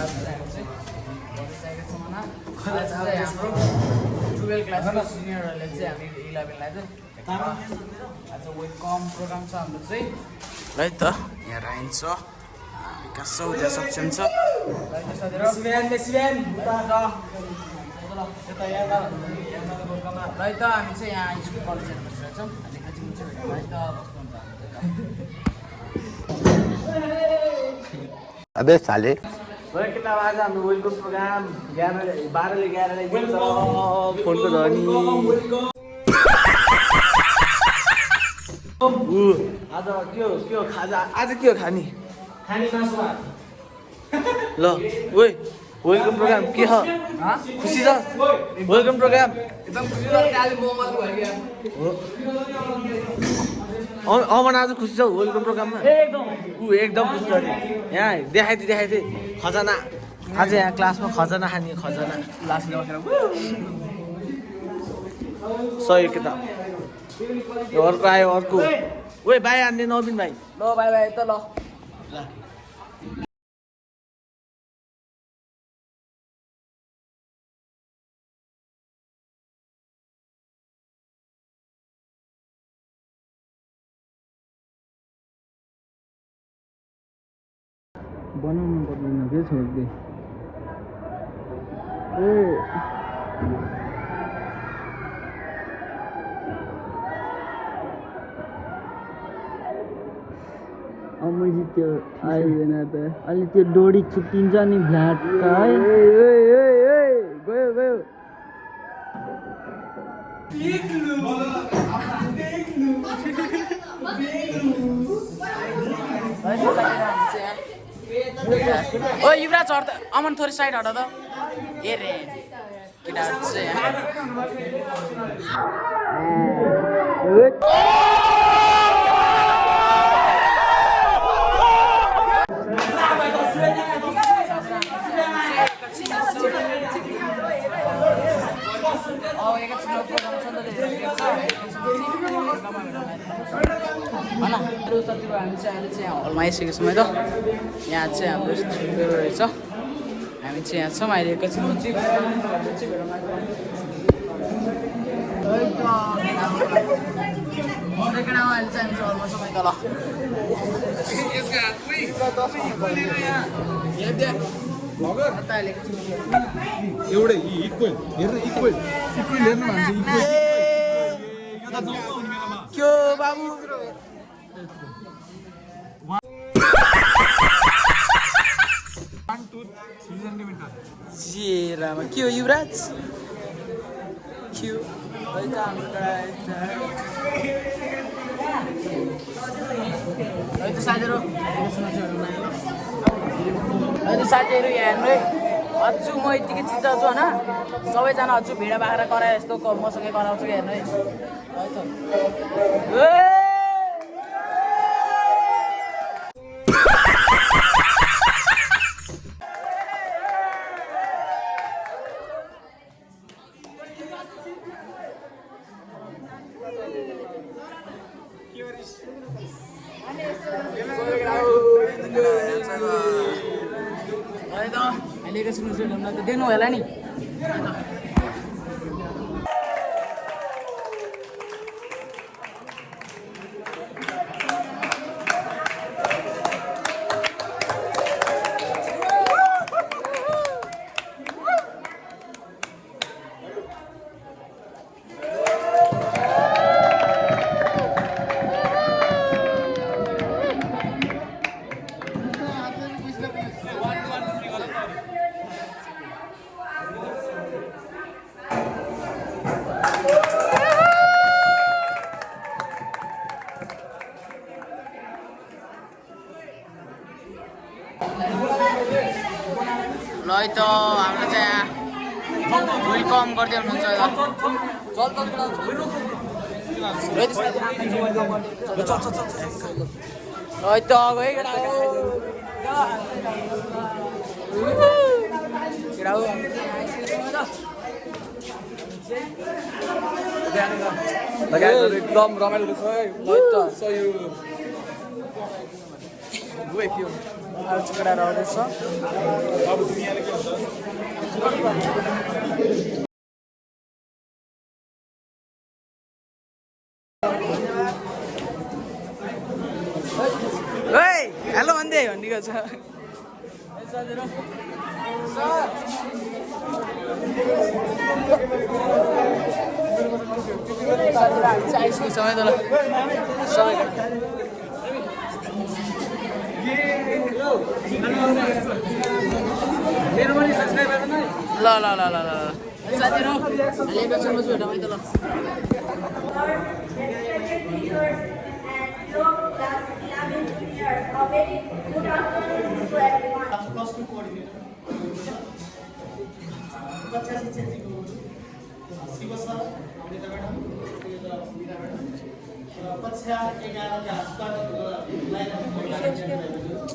हाम्रो 12 क्लासको सिनियरहरूले चाहिँ हामी 11लाई चाहिँ आज वेलकम प्रोग्राम छ हाम्रो चाहिँ है त यहाँ राइन छ विकास छ उता सक्षम छ है त हामी चाहिँ यहाँ स्कुल कलेजमा बसिरहेछौँ एकैछिन चाहिँ है त बस्नुहुन्छ अबे साले किन आज हाम्रो वेलकम प्रोग्राम 12 लाई फोनको धनी आज के हो खाजा आज के हो खानी मासु भात ल ओइ वेलकम प्रोग्राम के छ खुसी छ वेलकम प्रोग्राम एकदम खुसी छ काली मोमल भयो अमन आज खुसी छ वेलकम प्रोग्राममा एकदम खुसी छ यहाँ देखाइदिए खजाना आज यहाँ क्लासमा खजाना खाने खजाना लास्टले बसेर सही के त अर्को आयो अर्को ओइ भाइ हान्ने नवीन भाइ ल भाइ त ल बनाउनु पर्दैन के छोड्दै ए मैले त्यो आइदिएन त अलि त्यो डोरी छुट्टिन्छ नि भ्ल्याट है गयो ओ युवराज हट अमन थोरै साइड हट त ए रे केटाहरु चाहिँ साथीभाइ हामी चाहिँ अहिले चाहिँ हलमा आइसकेको छौँ है त यहाँ चाहिँ हाम्रो स्टुडियो रहेछ हामी चाहिँ यहाँ छौँ अहिले एकैछिन चाहिँ अहिले चाहिँ हामी हलमा छौँ है त एउटै इक्वल हेर्नु इक्वल हेर्नु के बाबु जेरामा के हो युवराज के हो साथीहरू यहाँ हेर्नु है अझु म यतिकै चिज छु होइन सबैजना अझु भिडा बाख्रा कराए जस्तो मसँगै कराउँछु कि हेर्नु है देख्नु होला नि ल त हाम्रो चाहिँ वेलकम गर्दै हुनुहुन्छ एकदम रमाइलो छ है आलु चिकडा रहँदैछ अब तिमी यहाँ के हुन्छ हेलो भन्दै भनिदिएको छ आइसकेको समय त ल ल ल ल ल साथीहरु लिएको छु म छु हेर्न त ल A very good afternoon to everyone. Plus 2 coordinator. बच्चा शिक्षक जी को Shiv sir Amrita madam Meera madam कक्षा 11 का स्वागत लाइन कक्षा 68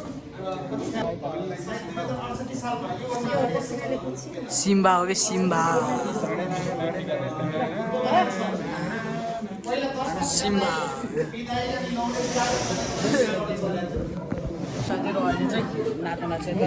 सालमा यो सिम्बा हो कि सिम्बा सिम्बा साथीहरु अहिले चाहिँ नाच्न चाहिँ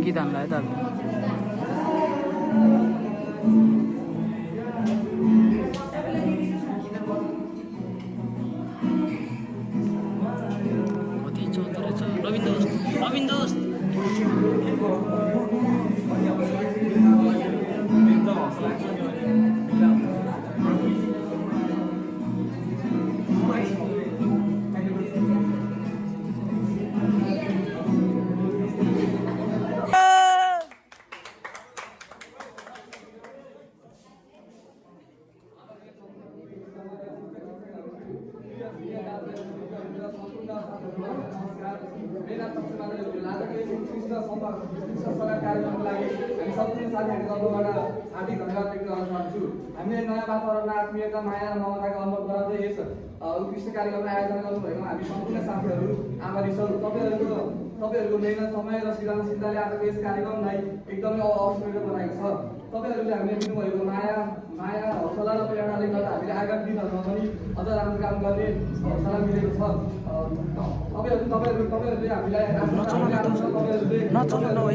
गीत हान्लायो त कति चल्दो रहेछ रविन दोस्त हार्दिक धन्यवाद व्यक्त गर्न चाहन्छु। हामीले नयाँ वातावरण आत्मीयता माया र ममताको अनुभव गराउँदै यस उत्कृष्ट कार्यक्रमलाई आयोजना गर्नुभएकोमा हामी सम्पूर्ण साथीहरू आभारी छौँ। तपाईँहरूको मेहनत समय र सृजनशीलताले आजको यस कार्यक्रमलाई एकदमै अविस्मरणीय बनाएको छ। तपाईँहरूले हामीले दिनुभएको माया हौसला र प्रेरणाले गर्दा हामीले आगामी दिनहरूमा पनि अझ राम्रो काम गर्ने हौसला मिलेको छ। तपाईँहरूले हामीलाई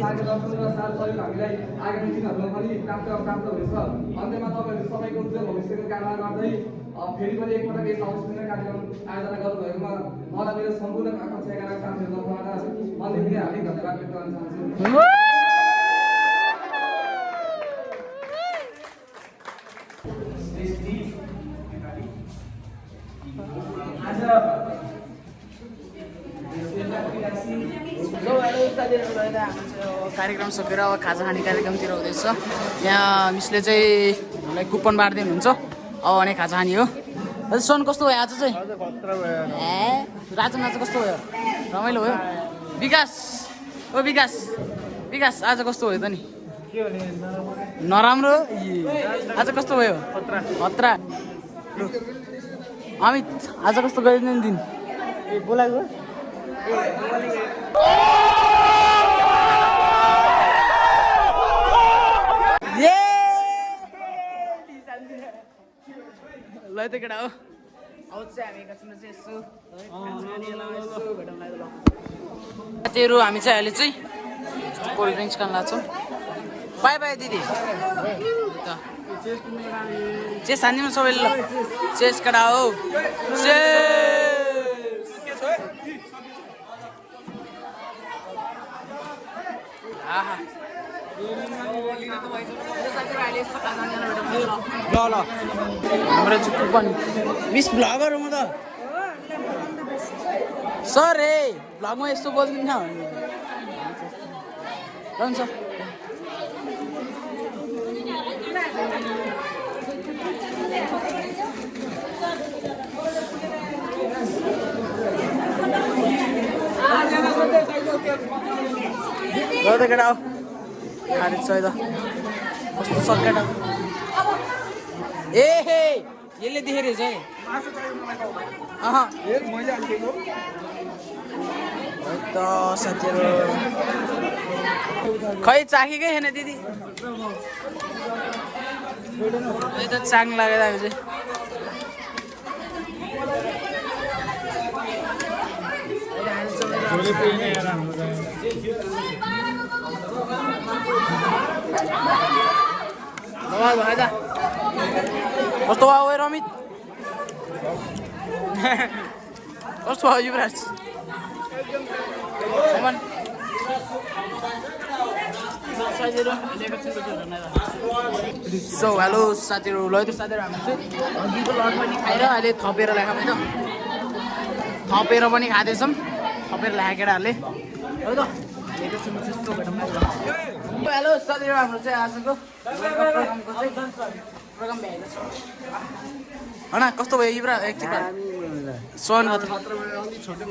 मार्गदर्शन र साथ सहयोग हामीलाई आगामी दिनहरूमा पनि प्राप्त हुनेछ। अन्त्यमा तपाईँहरू सबैको उज्जवल भविष्यको कामना गर्दै फेरि पनि एकपटक यस अविस्मरणीय कार्यक्रम आयोजना गर्नुभएकोमा मलाई मेरो सम्पूर्ण कक्षा 11 साथीहरूको तर्फबाट मनदेखि हार्दिक धन्यवाद व्यक्त गर्न चाहन्छु। कार्यक्रम सकेर अब खाजा खाने कार्यक्रमतिर हुँदैछ। यहाँ मिसले चाहिँ हामीलाई कुपन बाँड्दै हुनुहुन्छ। अब भने खाजा खाने हो। सोन कस्तो भयो आज चाहिँ? ए राजु आज कस्तो भयो? रमाइलो भयो? विकास ओ विकास विकास आज कस्तो भयो त नि? नराम्रो? आज कस्तो भयो? खतरा। अमित आज कस्तो गरिदिनु दिन? बोलाएको ल त केटा हो। अब चाहिँ हामी एकछिनमा चाहिँ यसो साथीहरू हामी चाहिँ अहिले चाहिँ कोल्ड ड्रिङ्क्स खान लाग्छौँ। बाई बाई दिदी। चेस हान्दिउँ सबैले ल। चेस केटा हो। हाम्रो चाहिँ कुपन मिस भ्लगर हो म त सर ए भ्लगमा यस्तो बोल्दिनँ हुन्छ। गर्दै केटा हो खाँदैछ है त कस्तो छ केटा। ए हे यसले देखेर है त साथीहरू खै चाखेकै छैन दिदी। यो त चाङ लागेर हामी चाहिँ कस्तो भयो रमित? कस्तो भयो युवराज? सो हेलो साथीहरू ल त साथीहरू हामी चाहिँ अघिको लड पनि खाएर अहिले थपेर ल्याएको होइन थपेर पनि खाँदैछौँ थपेर ल्याएको केटाहरूले हो त। हेलो साथीहरू हाम्रो चाहिँ आजको प्रोग्रामको चाहिँ प्रोग्राम भ्याएको छ होइन कस्तो भयो युवरा एकचोटि सोन अलिक छोटो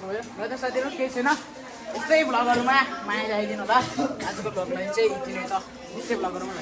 भयो र त साथीहरू केही छैन यस्तै भ्लगहरूमा माया ल्याइदिनु होला। आजको भ्लगलाई चाहिँ यति नै त यस्तै भ्लगहरूमा